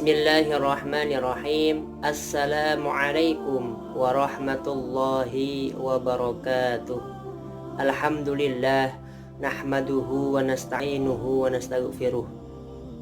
Bismillahirrahmanirrahim. Assalamualaikum warahmatullahi wabarakatuh. Alhamdulillah, nahmaduhu wa nasta'inuhu wa nastaghfiruh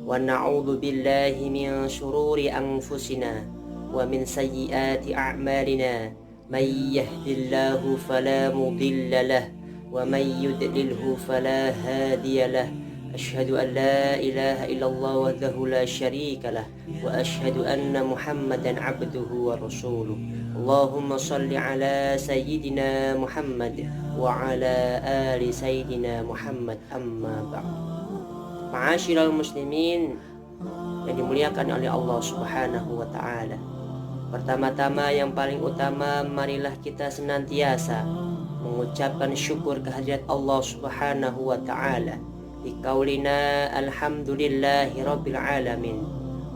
wa na'udzu billahi min syururi anfusina wa min sayyiati a'malina. May yahdihillahu fala mudilla lah wa may yudlilhu fala hadiya lah. Asyhadu an la ilaha illallah wahdahu la syarika lah wa asyhadu anna Muhammadan abduhu wa rasuluh. Allahumma salli ala sayyidina Muhammad wa ala ali sayyidina Muhammad, amma ba'd. Ma'asyiral muslimin yang dimuliakan oleh Allah Subhanahu wa taala. Pertama-tama yang paling utama, marilah kita senantiasa mengucapkan syukur kehadirat Allah Subhanahu wa taala. Biqaulina alhamdulillahi rabbil alamin,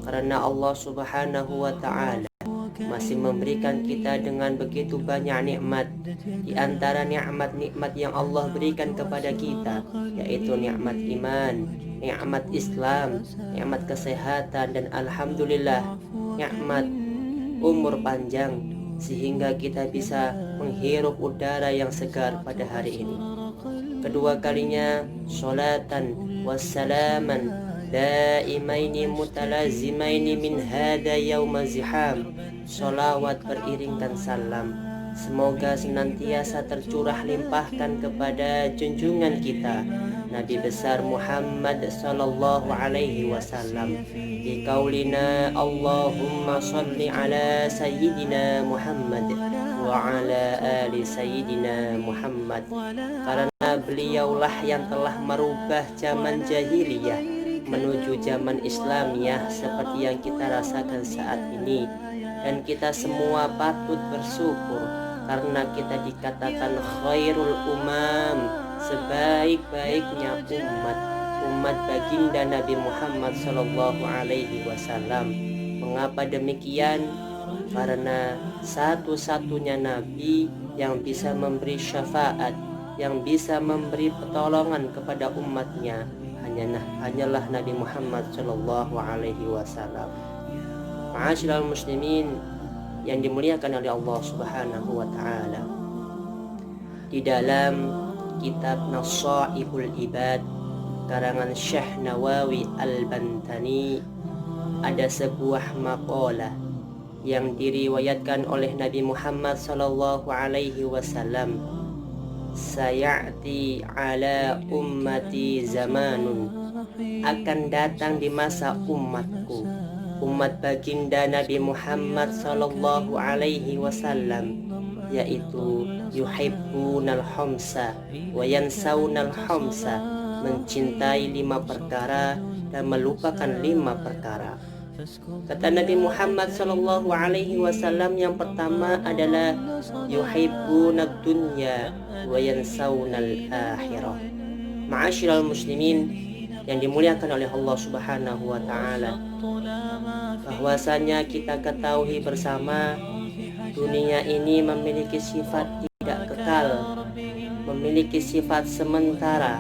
karena Allah Subhanahu wa ta'ala masih memberikan kita dengan begitu banyak nikmat. Di antara nikmat-nikmat yang Allah berikan kepada kita yaitu nikmat iman, nikmat Islam, nikmat kesehatan, dan alhamdulillah nikmat umur panjang sehingga kita bisa menghirup udara yang segar pada hari ini. Kedua kalinya, sholatan wassalaman daimaini mutalazimaini min hada yauma ziham. Sholawat beriringkan salam, semoga senantiasa tercurah limpahkan kepada junjungan kita Nabi besar Muhammad sallallahu alaihi wasallam. Di qaulina Allahumma shalli ala sayyidina Muhammad wa ala ali sayyidina Muhammad, karena beliaulah yang telah merubah zaman jahiliyah menuju zaman Islamiyah seperti yang kita rasakan saat ini. Dan kita semua patut bersyukur karena kita dikatakan khairul umam, sebaik-baiknya umat baginda Nabi Muhammad sallallahu alaihi wasallam. Mengapa demikian? Karena satu-satunya nabi yang bisa memberi syafaat, yang bisa memberi pertolongan kepada umatnya hanyalah Nabi Muhammad sallallahu alaihi wasallam. Ma'asyiral muslimin yang dimuliakan oleh Allah Subhanahu wa taala. Di dalam kitab Nasaihul Ibad karangan Syekh Nawawi Al-Bantani ada sebuah maqalah yang diriwayatkan oleh Nabi Muhammad sallallahu alaihi wasallam. Sayati ala ummati zamanun, akan datang di masa umatku, umat baginda Nabi Muhammad sallallahu alaihi wasallam, yaitu yuhibbunal khamsa wa yansaunal khamsa, mencintai 5 perkara dan melupakan 5 perkara. Kata Nabi Muhammad sallallahu alaihi wasallam, yang pertama adalah yuhibbunad dunya wa yansaunal akhirah. Ma'asyiral muslimin yang dimuliakan oleh Allah Subhanahu wa taala, bahwasanya kita ketahui bersama dunia ini memiliki sifat tidak kekal, memiliki sifat sementara,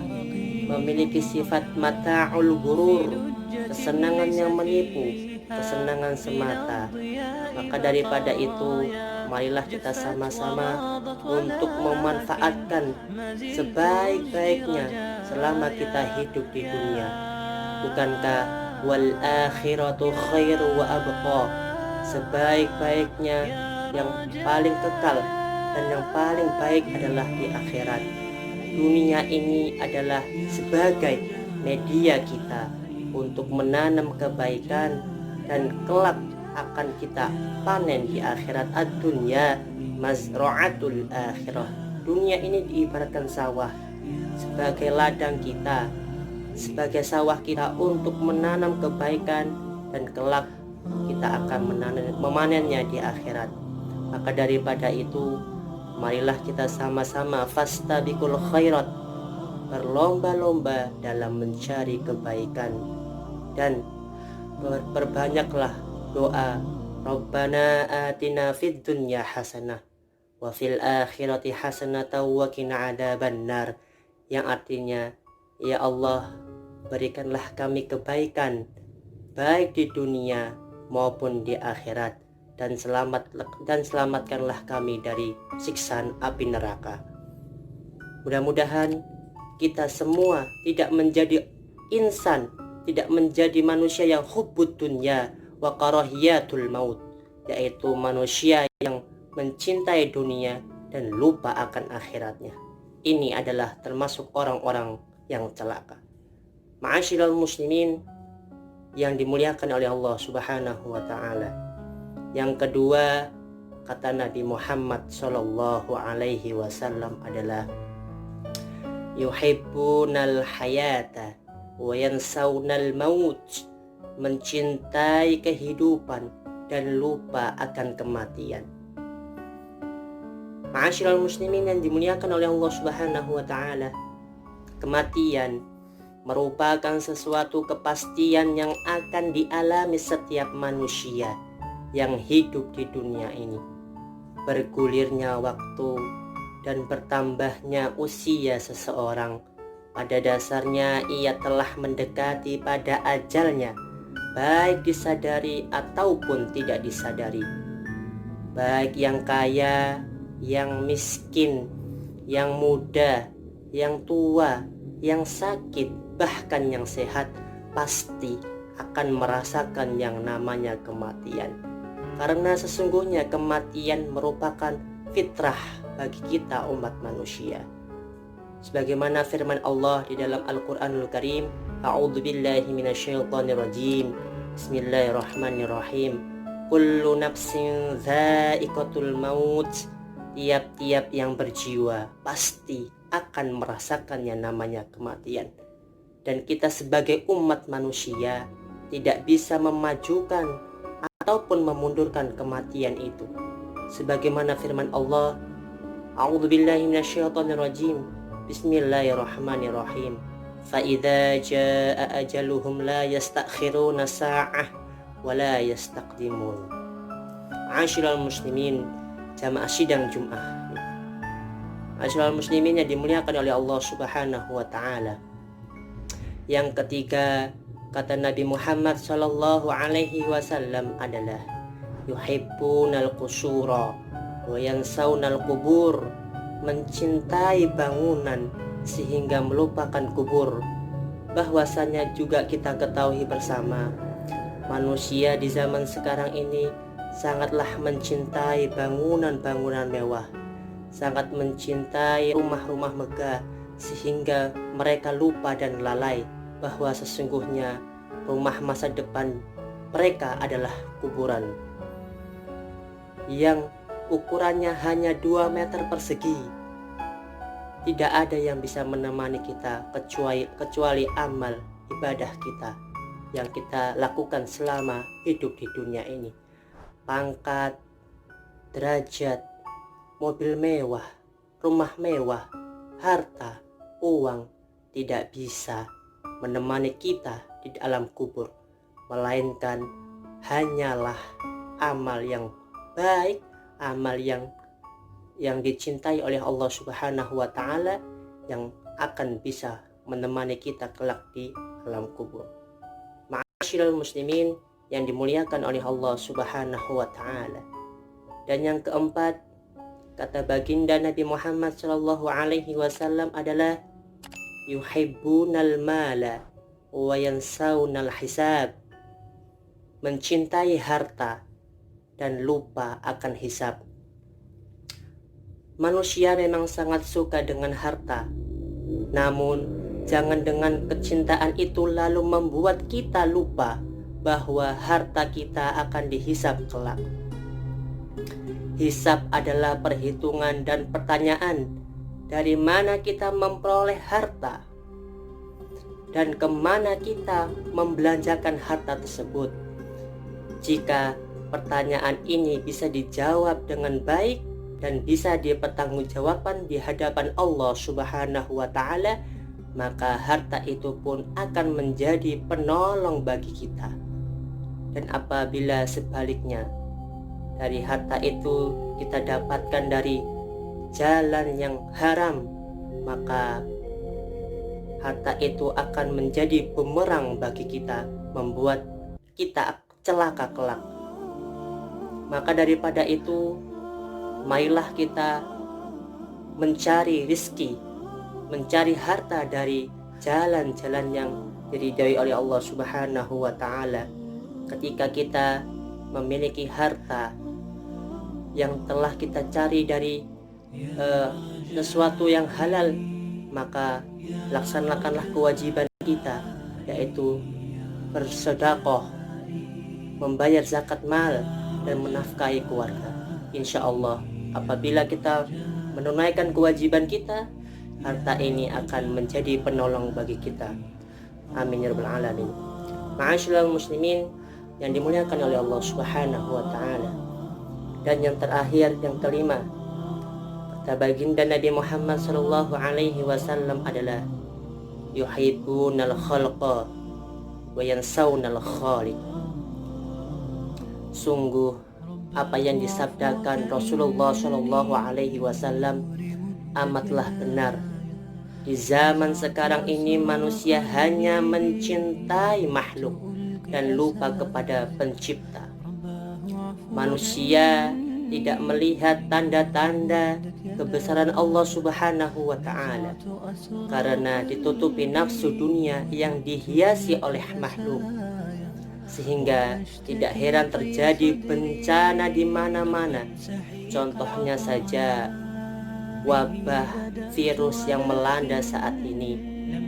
memiliki sifat mata'ul gurur, kesenangan yang menipu, kesenangan semata. Maka daripada itu, marilah kita sama-sama untuk memanfaatkan sebaik-baiknya selama kita hidup di dunia. Bukankah wal akhiratu khairu wa abqa, sebaik-baiknya yang paling kekal dan yang paling baik adalah di akhirat. Dunia ini adalah sebagai media kita untuk menanam kebaikan dan kelak akan kita panen di akhirat. Ad-dunya mazra'atul akhirah. Dunia ini diibaratkan sawah, sebagai ladang kita, sebagai sawah kita untuk menanam kebaikan, dan kelak kita akan memanennya di akhirat. Maka daripada itu, marilah kita sama-sama fastabiqul khairat, berlomba-lomba dalam mencari kebaikan, dan perbanyaklah doa Rabbana atina fid dunya hasanah wa fil akhirati hasanatan wa qina adzabannar, yang artinya, ya Allah, berikanlah kami kebaikan baik di dunia maupun di akhirat, dan selamatkanlah kami dari siksaan api neraka. Mudah-mudahan kita semua tidak menjadi insan, tidak menjadi manusia yang hubbud dunya wa karahiyatul maut, yaitu manusia yang mencintai dunia dan lupa akan akhiratnya. Ini adalah termasuk orang-orang yang celaka. Ma'asyiral muslimin yang dimuliakan oleh Allah Subhanahu wa taala. Yang kedua, kata Nabi Muhammad sallallahu alaihi wasallam adalah yuhibbunal hayata wa yansawnal maut, mencintai kehidupan dan lupa akan kematian. Ma'asyiral muslimin yang dimuliakan oleh Allah Subhanahu wa taala, kematian merupakan sesuatu kepastian yang akan dialami setiap manusia yang hidup di dunia ini. Bergulirnya waktu dan bertambahnya usia seseorang, pada dasarnya ia telah mendekati pada ajalnya, baik disadari ataupun tidak disadari. Baik yang kaya, yang miskin, yang muda, yang tua, yang sakit, bahkan yang sehat, pasti akan merasakan yang namanya kematian. Karena sesungguhnya kematian merupakan fitrah bagi kita umat manusia. Sebagaimana firman Allah di dalam Al-Qur'anul Karim, A'udzubillahi minasyaitonirrajim. Bismillahirrahmanirrahim. Kullu nafsin dha'iqatul maut. Tiap-tiap yang berjiwa pasti akan merasakan yang namanya kematian. Dan kita sebagai umat manusia tidak bisa memajukan ataupun memundurkan kematian itu. Sebagaimana firman Allah, A'udzubillahi minasyaitonirrajim. Bismillahirrahmanirrahim. Fa idza jaa ajaluhum la yastakhiruna sa'ah wa la yastaqdimun. Asyiral muslimin, jamaah sidang Jumat. Asyiral muslimin yang dimuliakan oleh Allah Subhanahu wa taala. Yang ketiga, kata Nabi Muhammad sallallahu alaihi wasallam adalah yuhibbunal qusura wa yansawnal qubur, mencintai bangunan sehingga melupakan kubur. Bahwasanya juga kita ketahui bersama, manusia di zaman sekarang ini sangatlah mencintai bangunan-bangunan mewah, sangat mencintai rumah-rumah megah, sehingga mereka lupa dan lalai bahwa sesungguhnya rumah masa depan mereka adalah kuburan yang ukurannya hanya 2 meter persegi. Tidak ada yang bisa menemani kita kecuali amal ibadah kita yang kita lakukan selama hidup di dunia ini. Pangkat, derajat, mobil mewah, rumah mewah, harta, uang tidak bisa menemani kita di alam kubur, melainkan hanyalah amal yang baik, amal yang dicintai oleh Allah Subhanahu wa taala yang akan bisa menemani kita kelak di alam kubur. Ma'asyiral muslimin yang dimuliakan oleh Allah Subhanahu wa taala. Dan yang keempat, kata baginda Nabi Muhammad sallallahu alaihi wasallam adalah yuhibbunal mala wa yansawnal hisab, mencintai harta dan lupa akan hisab. Manusia memang sangat suka dengan harta, namun jangan dengan kecintaan itu lalu membuat kita lupa bahwa harta kita akan dihisab kelak. Hisab adalah perhitungan dan pertanyaan dari mana kita memperoleh harta dan kemana kita membelanjakan harta tersebut. Jika pertanyaan ini bisa dijawab dengan baik dan bisa dipertanggungjawabkan di hadapan Allah Subhanahu wa taala, maka harta itu pun akan menjadi penolong bagi kita. Dan apabila sebaliknya, dari harta itu kita dapatkan dari jalan yang haram, maka harta itu akan menjadi bumerang bagi kita, membuat kita celaka kelak. Maka daripada itu, marilah kita mencari rizki, mencari harta dari jalan-jalan yang diridhai oleh Allah Subhanahu wa ta'ala. Ketika kita memiliki harta yang telah kita cari dari sesuatu yang halal, maka laksanakanlah kewajiban kita, yaitu bersedekah, membayar zakat mal, dan menafkahi keluarga. Insya Allah, apabila kita menunaikan kewajiban kita, harta ini akan menjadi penolong bagi kita. Amin ya rabbal alamin. Ma'asyiral muslimin yang dimuliakan oleh Allah Subhanahu wa ta'ala. Dan yang terakhir, yang kelima, kata baginda Nabi Muhammad sallallahu alaihi wasallam adalah yuhibbunal khalqa wa yansawnal khaliq. Sungguh apa yang disabdakan Rasulullah sallallahu alaihi wasallam amatlah benar. Di zaman sekarang ini manusia hanya mencintai makhluk dan lupa kepada pencipta. Manusia tidak melihat tanda-tanda kebesaran Allah Subhanahu wa ta'ala karena ditutupi nafsu dunia yang dihiasi oleh makhluk, sehingga tidak heran terjadi bencana di mana-mana. Contohnya saja wabah virus yang melanda saat ini,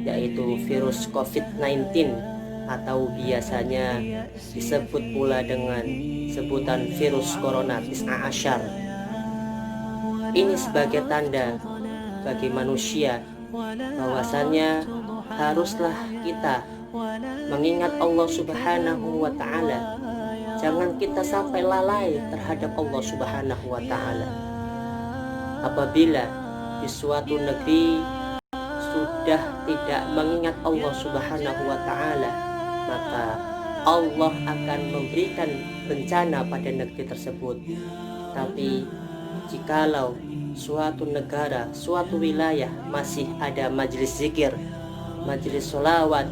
yaitu virus COVID-19 atau biasanya disebut pula dengan sebutan virus corona 19. Ini sebagai tanda bagi manusia bahwasannya haruslah kita mengingat Allah Subhanahu wa ta'ala. Jangan kita sampai lalai terhadap Allah Subhanahu wa ta'ala. Apabila di suatu negeri sudah tidak mengingat Allah Subhanahu wa ta'ala, maka Allah akan memberikan bencana pada negeri tersebut. Tapi jikalau suatu negara, suatu wilayah masih ada majelis zikir, majelis sholawat,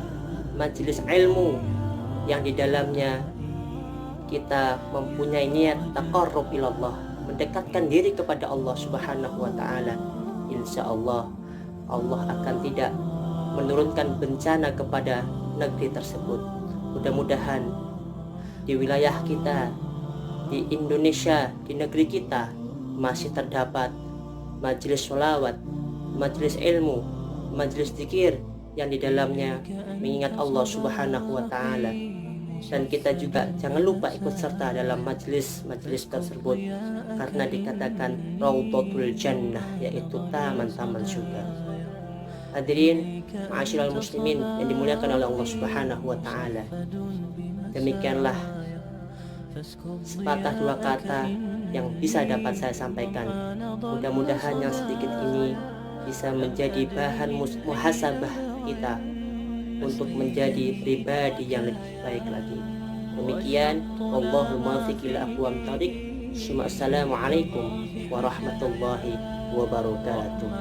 majelis ilmu yang di dalamnya kita mempunyai niat taqarrub ilallah, mendekatkan diri kepada Allah Subhanahu wa ta'ala, insya Allah Allah akan tidak menurunkan bencana kepada negeri tersebut. Mudah-mudahan di wilayah kita, di Indonesia, di negeri kita masih terdapat majelis sholawat, majelis ilmu, majelis zikir yang di dalamnya mengingat Allah Subhanahu wa ta'ala. Dan kita juga jangan lupa ikut serta dalam majelis tersebut, karena dikatakan Raudhatul Jannah, yaitu taman-taman surga. Hadirin ma'asyiral muslimin yang dimuliakan oleh Allah Subhanahu wa ta'ala, demikianlah sepatah dua kata yang bisa dapat saya sampaikan. Mudah-mudahan yang sedikit ini bisa menjadi bahan muhasabah kita untuk menjadi pribadi yang lebih baik lagi. Demikian, wallahul muwaffiq ila aqwamit thoriq. Assalamualaikum warahmatullahi wabarakatuh.